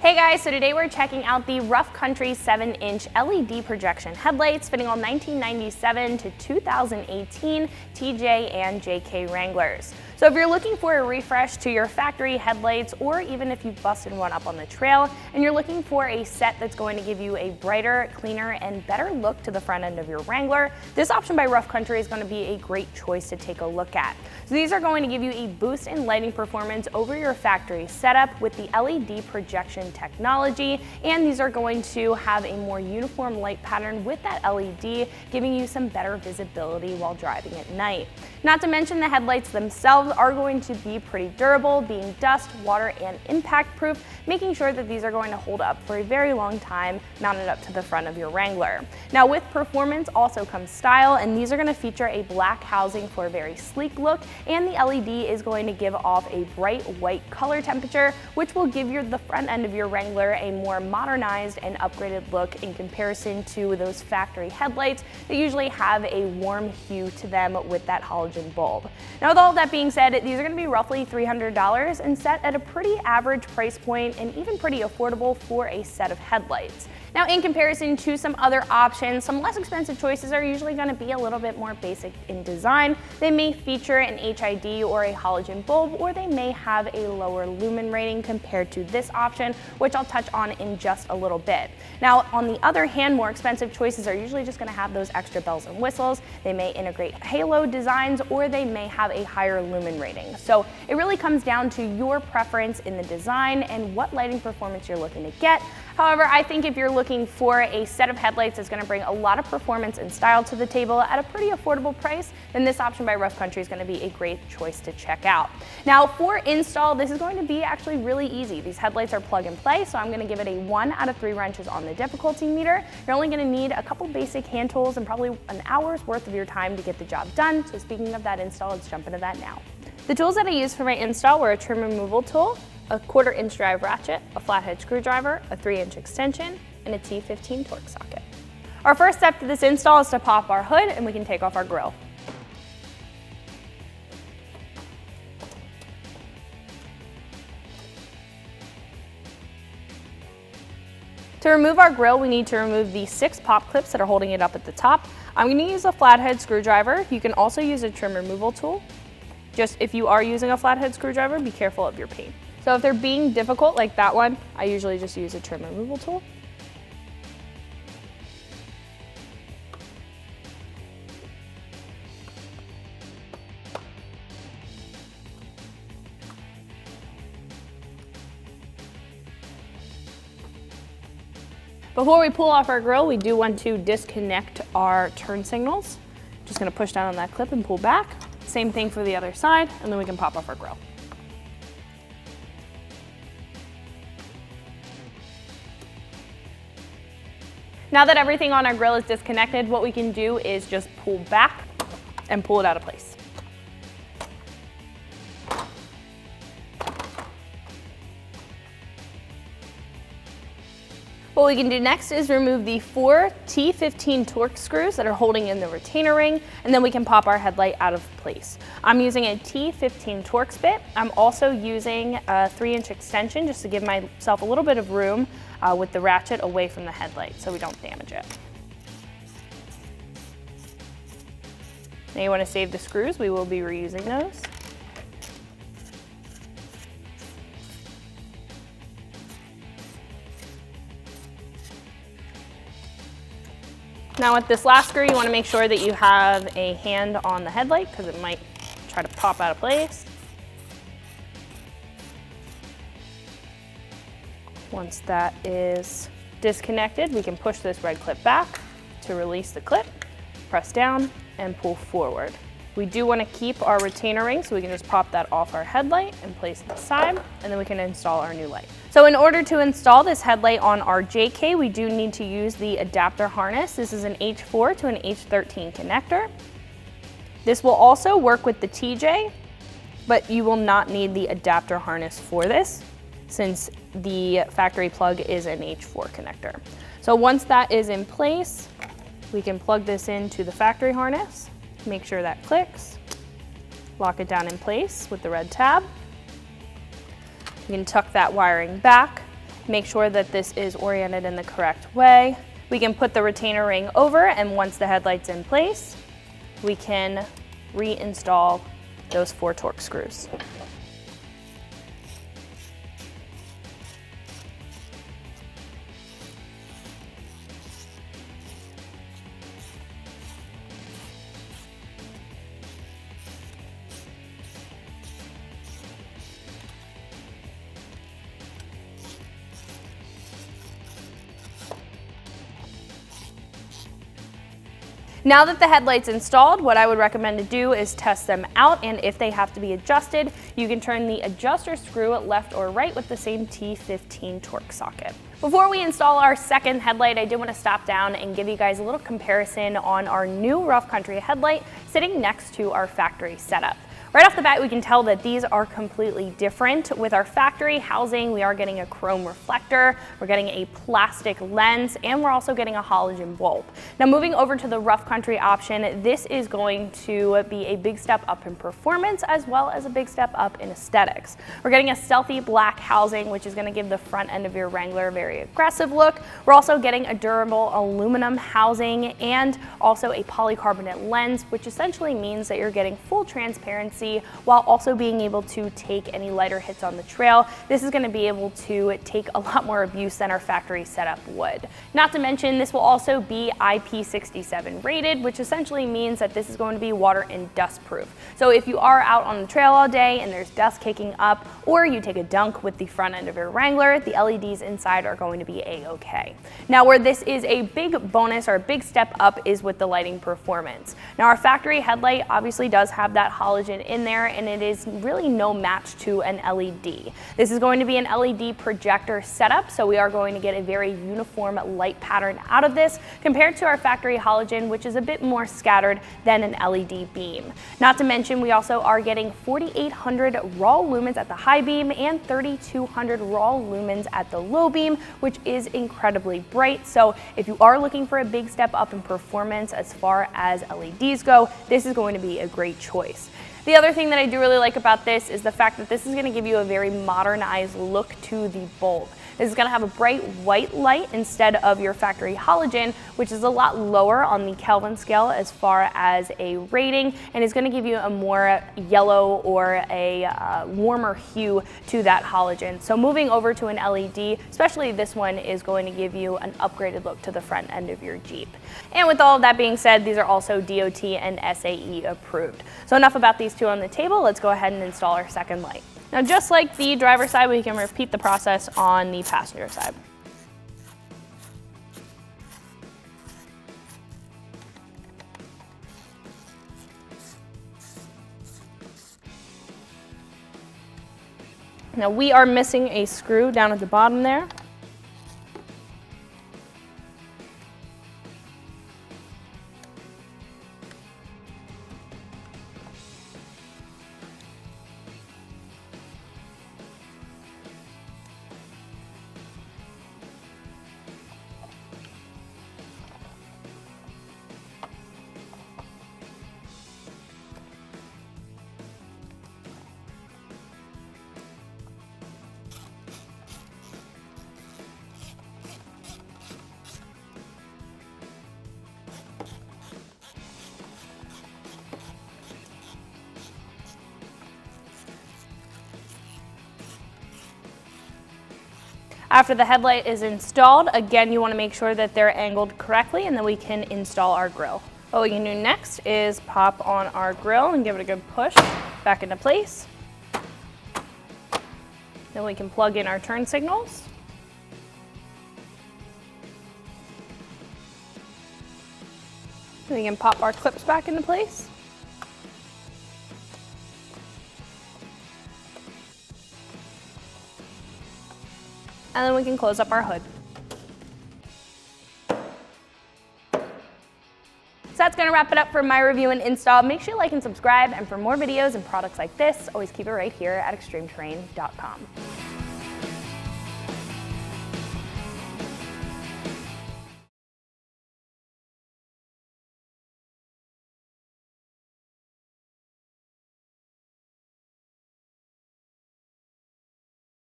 Hey guys, so today we're checking out the Rough Country 7-inch LED projection headlights fitting on 1997 to 2018 TJ and JK Wranglers. So if you're looking for a refresh to your factory headlights, or even if you've busted one up on the trail and you're looking for a set that's going to give you a brighter, cleaner, and better look to the front end of your Wrangler, this option by Rough Country is going to be a great choice to take a look at. So these are going to give you a boost in lighting performance over your factory setup with the LED projection technology, and these are going to have a more uniform light pattern with that LED, giving you some better visibility while driving at night. Not to mention the headlights themselves are going to be pretty durable, being dust, water, and impact proof, making sure that these are going to hold up for a very long time mounted up to the front of your Wrangler. Now with performance also comes style, and these are going to feature a black housing for a very sleek look, and the LED is going to give off a bright white color temperature, which will give the front end of your Wrangler a more modernized and upgraded look in comparison to those factory headlights that usually have a warm hue to them with that halogen bulb. Now with all that being said, these are going to be roughly $300 and set at a pretty average price point and even pretty affordable for a set of headlights. Now in comparison to some other options, some less expensive choices are usually going to be a little bit more basic in design. They may feature an HID or a halogen bulb, or they may have a lower lumen rating compared to this option, which I'll touch on in just a little bit. Now on the other hand, more expensive choices are usually just going to have those extra bells and whistles. They may integrate halo designs, or they may have a higher lumen rating. So it really comes down to your preference in the design and what lighting performance you're looking to get. However, I think if you're looking for a set of headlights that's going to bring a lot of performance and style to the table at a pretty affordable price, then this option by Rough Country is going to be a great choice to check out. Now for install, this is going to be actually really easy. These headlights are plug and play, so I'm going to give it a 1 out of 3 wrenches on the difficulty meter. You're only going to need a couple basic hand tools and probably an hour's worth of your time to get the job done. So speaking of that install, let's jump into that now. The tools that I used for my install were a trim removal tool, a 1/4 inch drive ratchet, a flathead screwdriver, a 3-inch extension, and a T15 torque socket. Our first step to this install is to pop our hood, and we can take off our grill. To remove our grill, we need to remove the 6 pop clips that are holding it up at the top. I'm going to use a flathead screwdriver. You can also use a trim removal tool. Just if you are using a flathead screwdriver, be careful of your paint. So if they're being difficult like that one, I usually just use a trim removal tool. Before we pull off our grill, we do want to disconnect our turn signals. Just going to push down on that clip and pull back. Same thing for the other side, and then we can pop off our grill. Now that everything on our grill is disconnected, what we can do is just pull back and pull it out of place. What we can do next is remove the 4 T15 torque screws that are holding in the retainer ring, and then we can pop our headlight out of place. I'm using a T15 Torx bit. I'm also using a 3-inch extension just to give myself a little bit of room with the ratchet away from the headlight so we don't damage it. Now you want to save the screws. We will be reusing those. Now with this last screw, you want to make sure that you have a hand on the headlight because it might try to pop out of place. Once that is disconnected, we can push this red clip back to release the clip, press down, and pull forward. We do want to keep our retainer ring, so we can just pop that off our headlight and place it aside, and then we can install our new light. So in order to install this headlight on our JK, we do need to use the adapter harness. This is an H4 to an H13 connector. This will also work with the TJ, but you will not need the adapter harness for this since the factory plug is an H4 connector. So once that is in place, we can plug this into the factory harness. Make sure that clicks, lock it down in place with the red tab. You can tuck that wiring back, make sure that this is oriented in the correct way. We can put the retainer ring over, and once the headlight's in place, we can reinstall those 4 Torx screws. Now that the headlight's installed, what I would recommend to do is test them out, and if they have to be adjusted, you can turn the adjuster screw left or right with the same T15 Torx socket. Before we install our second headlight, I did want to stop down and give you guys a little comparison on our new Rough Country headlight sitting next to our factory setup. Right off the bat, we can tell that these are completely different. With our factory housing, we are getting a chrome reflector, we're getting a plastic lens, and we're also getting a halogen bulb. Now moving over to the Rough Country option, this is going to be a big step up in performance as well as a big step up in aesthetics. We're getting a stealthy black housing, which is going to give the front end of your Wrangler a very aggressive look. We're also getting a durable aluminum housing and also a polycarbonate lens, which essentially means that you're getting full transparency while also being able to take any lighter hits on the trail. This is going to be able to take a lot more abuse than our factory setup would. Not to mention, this will also be IP67 rated, which essentially means that this is going to be water and dust proof. So if you are out on the trail all day and there's dust kicking up, or you take a dunk with the front end of your Wrangler, the LEDs inside are going to be a-okay. Now where this is a big bonus or a big step up is with the lighting performance. Now our factory headlight obviously does have that halogen in there, and it is really no match to an LED. This is going to be an LED projector setup, so we are going to get a very uniform light pattern out of this compared to our factory halogen, which is a bit more scattered than an LED beam. Not to mention, we also are getting 4,800 raw lumens at the high beam and 3,200 raw lumens at the low beam, which is incredibly bright. So if you are looking for a big step up in performance as far as LEDs go, this is going to be a great choice. The other thing that I do really like about this is the fact that this is going to give you a very modernized look to the bulb. This is going to have a bright white light instead of your factory halogen, which is a lot lower on the Kelvin scale as far as a rating, and is going to give you a more yellow or a warmer hue to that halogen. So moving over to an LED, especially this one, is going to give you an upgraded look to the front end of your Jeep. And with all of that being said, these are also DOT and SAE approved. So enough about these two on the table, let's go ahead and install our second light. Now, just like the driver's side, we can repeat the process on the passenger side. Now, we are missing a screw down at the bottom there. After the headlight is installed, again, you want to make sure that they're angled correctly, and then we can install our grille. What we can do next is pop on our grille and give it a good push back into place. Then we can plug in our turn signals. Then we can pop our clips back into place. And then we can close up our hood. So that's going to wrap it up for my review and install. Make sure you like and subscribe, and for more videos and products like this, always keep it right here at ExtremeTerrain.com.